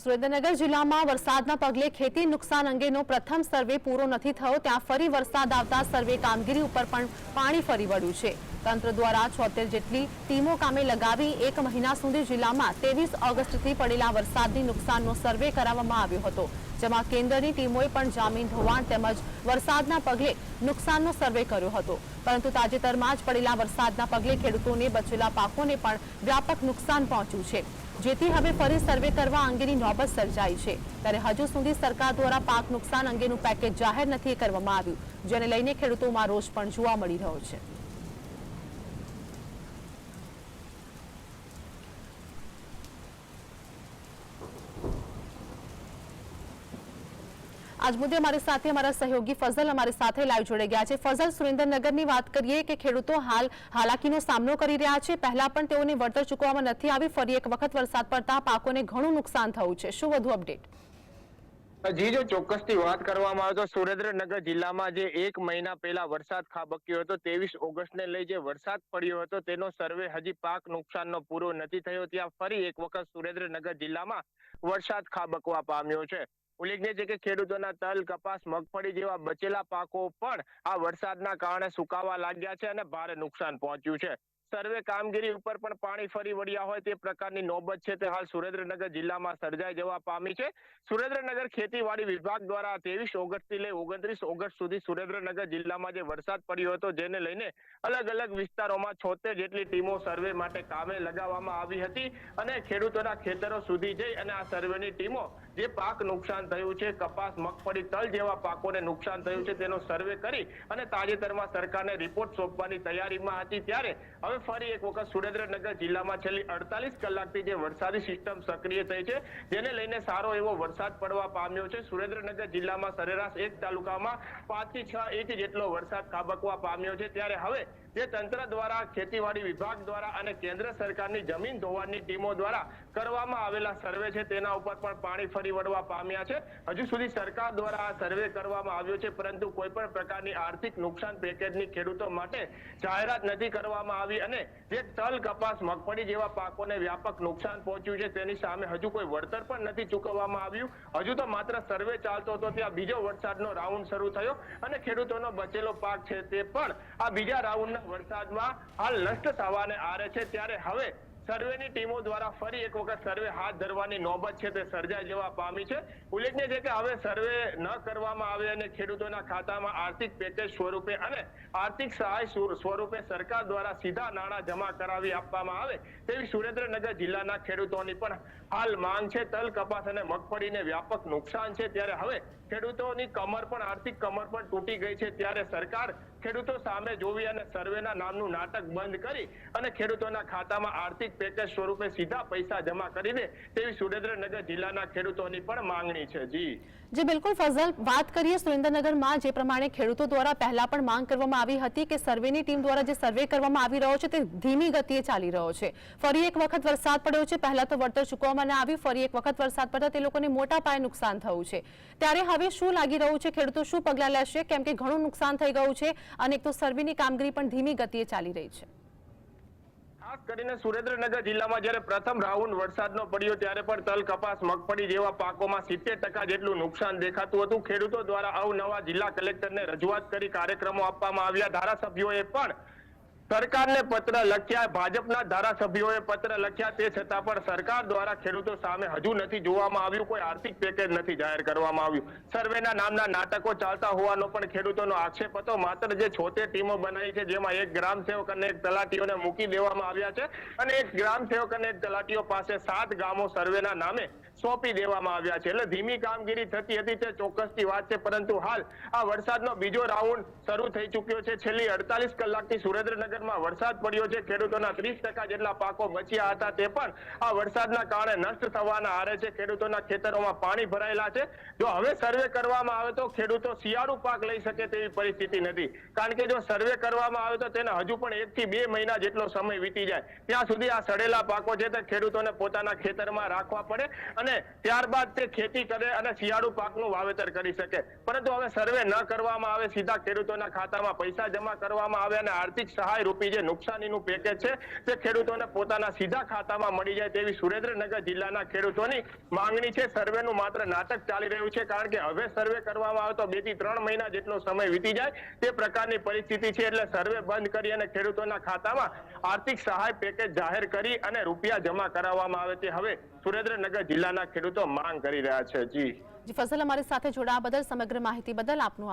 સુરેન્દ્રનગર જિલ્લામાં વરસાદના પગલે ખેતી નુકસાન અંગેનો પ્રથમ સર્વે પૂરો નથી થયો, ત્યાં ફરી વરસાદ આવતા સર્વે કામગીરી ઉપર પણ પાણી ફરી વળ્યું છે। તંત્ર દ્વારા 76 જેટલી ટીમો કામે લગાવી 1 મહિના સુધી જિલ્લામાં 23 ઓગસ્ટથી પડેલા વરસાદની નુકસાનનો સર્વે કરાવવામાં આવ્યો હતો, જેમાં કેન્દ્રની ટીમોએ પણ જમીન ધોવાણ તેમજ વરસાદના પગલે નુકસાનનો સર્વે કર્યો હતો, પરંતુ તાજેતરમાં જ પડેલા વરસાદના પગલે ખેડૂતોને બચેલા પાકોને પણ વ્યાપક નુકસાન પહોંચ્યું છે, જેથી હવે ફરી સર્વે કરવા અંગેની નોબત સર્જાઈ છે। ત્યારે હજુ સુધી સરકાર દ્વારા પાક નુકસાન અંગેનું પેકેજ જાહેર નથી કરવામાં આવ્યું, જેને લઈને ખેડૂતોમાં રોષ પણ જોવા મળી રહ્યો છે। आज मुद्दे हमारे साथ हमारा सहयोगी फजल हमारे साथ लाइव जोड़े गया है। फजल, सुरेन्द्रनगરની વાત કરીએ કે ખેડૂતો હાલ હાલાકીનો સામનો કરી રહ્યા છે, પહેલા પણ તેઓને વળતર ચૂકવવામાં નથી આવી, ફરી એક વખત વરસાદ પડતા પાકોને ઘણું નુકસાન થયું છે, શું વધુ અપડેટ? જી, જો ચોક્કસથી વાત કરવામાં આવે તો સુરેન્દ્રનગર જિલ્લામાં જે 1 મહિના પહેલા વરસાદ ખાબક્યો હતો 23 ઓગસ્ટને લઈ જે વરસાદ પડ્યો હતો તેનો સર્વે હજી પાક નુકસાનનો પૂરો નથી થયો, ત્યાં ફરી એક વખત સુરેન્દ્રનગર જિલ્લામાં વરસાદ ખાબકવા પામ્યો છે। ઉલ્લેખનીય છે કે ખેડૂતોના તલ, કપાસ, મગફળી જેવા બચેલા પાકો પણ આ વરસાદના કારણે સુકાવા લાગ્યા છે અને ભારે નુકસાન પહોંચ્યું છે। સર્વે કામગીરી ઉપર પણ પાણી ફરી વળ્યા હોય તે પ્રકારની નોબત છે તે હાલ સુરેન્દ્રનગર જિલ્લામાં સર્જાઈ જવા પામી છે। સુરેન્દ્રનગર ખેતીવાડી વિભાગ દ્વારા 23 ઓગસ્ટથી લઈ 29 ઓગસ્ટ સુધી સુરેન્દ્રનગર જિલ્લામાં જે વરસાદ પડ્યો હતો જેને લઈને અલગ અલગ વિસ્તારોમાં 76 જેટલી ટીમો સર્વે માટે કામે લગાવવામાં આવી હતી અને ખેડૂતોના ખેતરો સુધી જઈ અને આ સર્વેની ટીમો જે પાક નુકસાન થયું છે, કપાસ, મગફળી, તલ જેવા પાકોને નુકસાન થયું છે તેનો સર્વે કરી અને તાજેતરમાં સરકારને રિપોર્ટ સોંપવાની તૈયારીમાં હતી, ત્યારે હવે ફરી એક વખત સુરેન્દ્રનગર જિલ્લામાં છેલ્લી 48 કલાકથી જે વરસાદી સિસ્ટમ સક્રિય થઈ છે જેને લઈને સારો એવો વરસાદ પડવા પામ્યો છે। સુરેન્દ્રનગર જિલ્લામાં સરેરાશ એક તાલુકામાં 5 થી 6 ઇંચ જેટલો વરસાદ ખાબકવા પામ્યો છે, ત્યારે હવે જે તંત્ર દ્વારા, ખેતીવાડી વિભાગ દ્વારા અને કેન્દ્ર સરકારની જમીન ધોવાણની ટીમો દ્વારા કરવામાં આવેલા સર્વે છે તેના ઉપર પણ પાણી ફરી વળવા પામ્યા છે। હજુ સુધી સરકાર દ્વારા આ સર્વે કરવામાં આવ્યો છે, પરંતુ કોઈ પણ પ્રકારની આર્થિક નુકસાન પેકેજની ખેડૂતો માટે જાહેરાત નથી કરવામાં આવી અને જે તલ, કપાસ, મગફળી જેવા પાકોને વ્યાપક નુકસાન પહોંચ્યું છે તેની સામે હજુ કોઈ વળતર પણ નથી ચૂકવવામાં આવ્યું। હજુ તો માત્ર સર્વે ચાલતો હતો ત્યાં બીજો વરસાદનો રાઉન્ડ શરૂ થયો અને ખેડૂતોનો બચેલો પાક છે તે પણ આ બીજા રાઉન્ડના વરસાદમાં હાલ નષ્ટ થવાને આરે છે, ત્યારે હવે સર્વેની ટીમો દ્વારા ફરી એક વખત સર્વે હાથ ધરવાની નોબત છે તે સર્જાઈ જવા પામી છે। ઉલ્લેખનીય છે કે હવે સર્વે ન કરવામાં આવે અને ખેડૂતોના ખાતામાં આર્થિક પેકેજ સ્વરૂપે અને આર્થિક સહાય સ્વરૂપે સરકાર દ્વારા સીધા નાણાં જમા કરાવી આપવામાં આવે તેવી સુરેન્દ્રનગર જિલ્લાના ખેડૂતોની પણ હાલ માંગ છે। તલ, કપાસ અને મગફળીને વ્યાપક નુકસાન છે, ત્યારે હવે ખેડૂતોની કમર પણ આર્થિક કમર પણ તૂટી ગઈ છે, ત્યારે સરકાર ખેડૂતો સામે જોવી અને સર્વેના નામનું નાટક બંધ કરી અને ખેડૂતોના ખાતામાં આર્થિક પેકેજ સ્વરૂપે સીધા પૈસા જમા કરી દે તેવી સુરેન્દ્રનગર જિલ્લાના ખેડૂતોની પણ માંગણી છે। જી બિલકુલ ફઝલ, વાત કરીએ સુરેન્દ્રનગરમાં જે પ્રમાણે ખેડૂતો દ્વારા પહેલા પણ માંગ કરવામાં આવી હતી કે સર્વેની ટીમ દ્વારા જે સર્વે કરવામાં આવી રહ્યો છે તે ધીમી ગતિએ ચાલી રહ્યો છે, ફરી એક વખત વરસાદ પડ્યો છે, પહેલા તો વળતર ચૂકવવામાં ન આવ્યું, ફરી એક વખત વરસાદ પડતા તે લોકોને મોટા પાયે નુકસાન થયું છે, ત્યારે હવે શું લાગી રહ્યું છે, ખેડૂતો શું પગલાં લેશે, કેમ કે ઘણું નુકસાન થઈ ગયું છે અને એક તો સર્વેની કામગીરી પણ ધીમી ગતિએ ચાલી રહી છે? ખાસ કરીને સુરેન્દ્રનગર જિલ્લામાં જ્યારે પ્રથમ રાઉન્ડ વરસાદનો પડ્યો ત્યારે પણ તલ, કપાસ, મગફળી જેવા પાકોમાં 70% જેટલું નુકસાન દેખાતું હતું। ખેડૂતો દ્વારા અવનવા જિલ્લા કલેક્ટરને રજૂઆત કરી કાર્યક્રમો આપવામાં આવ્યા, ધારાસભ્યોએ પણ સરકારને પત્ર લખ્યા, ભાજપના ધારાસભ્યોએ પત્ર લખ્યા, તે છતાં પણ સરકાર દ્વારા ખેડૂતો સામે હજુ નથી જોવામાં આવ્યું, કોઈ આર્થિક પેકેજ નથી જાહેર કરવામાં આવ્યું। સર્વેના નામના નાટકો ચાલતા હોવાનો પણ ખેડૂતોનો આક્ષેપ હતો। માત્ર જે 76 ટીમો બનાવી છે જેમાં એક ગ્રામસેવક અને એક તલાટીઓને મૂકી દેવામાં આવ્યા છે અને એક ગ્રામસેવક અને એક તલાટીઓ પાસે 7 ગામો સર્વેના નામે સોંપી દેવામાં આવ્યા છે, એટલે ધીમી કામગીરી થતી હતી તે ચોક્કસની વાત છે, પરંતુ હાલ આ વરસાદનો બીજો રાઉન્ડ શરૂ થઈ ચૂક્યો છે। છેલ્લી 48 કલાકથી સુરેન્દ્રનગરમાં વરસાદ પડ્યો છે, ખેડૂતોના 30% જેટલા પાકો બચ્યા હતા તે પણ આ વરસાદના કારણે નષ્ટ થવાના આરે છે, ખેડૂતોના ખેતરોમાં પાણી ભરાયેલા છે। જો હવે સર્વે કરવામાં આવે તો ખેડૂતો શિયાળુ પાક લઈ શકે તેવી પરિસ્થિતિ નથી, કારણ કે જો સર્વે કરવામાં આવે તો તેને હજુ પણ 1 થી 2 મહિના જેટલો સમય વીતી જાય, ત્યાં સુધી આ સડેલા પાકો છે તે ખેડૂતોને પોતાના ખેતરમાં રાખવા પડે અને અને ત્યારબાદ તે ખેતી કરે અને શિયાળુ પાકનું વાવેતર કરી શકે. પરંતુ હવે સર્વે ન કરવામાં આવે, સીધા ખેડૂતોના ખાતામાં પૈસા જમા કરવામાં આવે અને આર્થિક સહાય રૂપી જે નુકસાનીનું પેકેજ છે તે ખેડૂતોને પોતાના સીધા ખાતામાં મળી જાય તેવી સુરેન્દ્રનગર જિલ્લાના ખેડૂતોની માંગણી છે. સર્વેનું માત્ર નાટક ચાલી રહ્યું છે, કારણ કે હવે સર્વે કરવામાં આવે તો 2 થી 3 મહિના જેટલો સમય વીતી જાય તે પ્રકારની પરિસ્થિતિ છે. એટલે સર્વે બંધ કરી અને ખેડૂતોના ખાતામાં આર્થિક સહાય પેકેજ જાહેર કરી અને રૂપિયા જમા કરાવવામાં આવે તે હવે સુરેન્દ્રનગર જિલ્લાના ખેડૂતો માંગ કરી રહ્યા છે. જી ફઝલ, અમારી સાથે જોડાવા બદલ, સમગ્ર માહિતી બદલ આપનો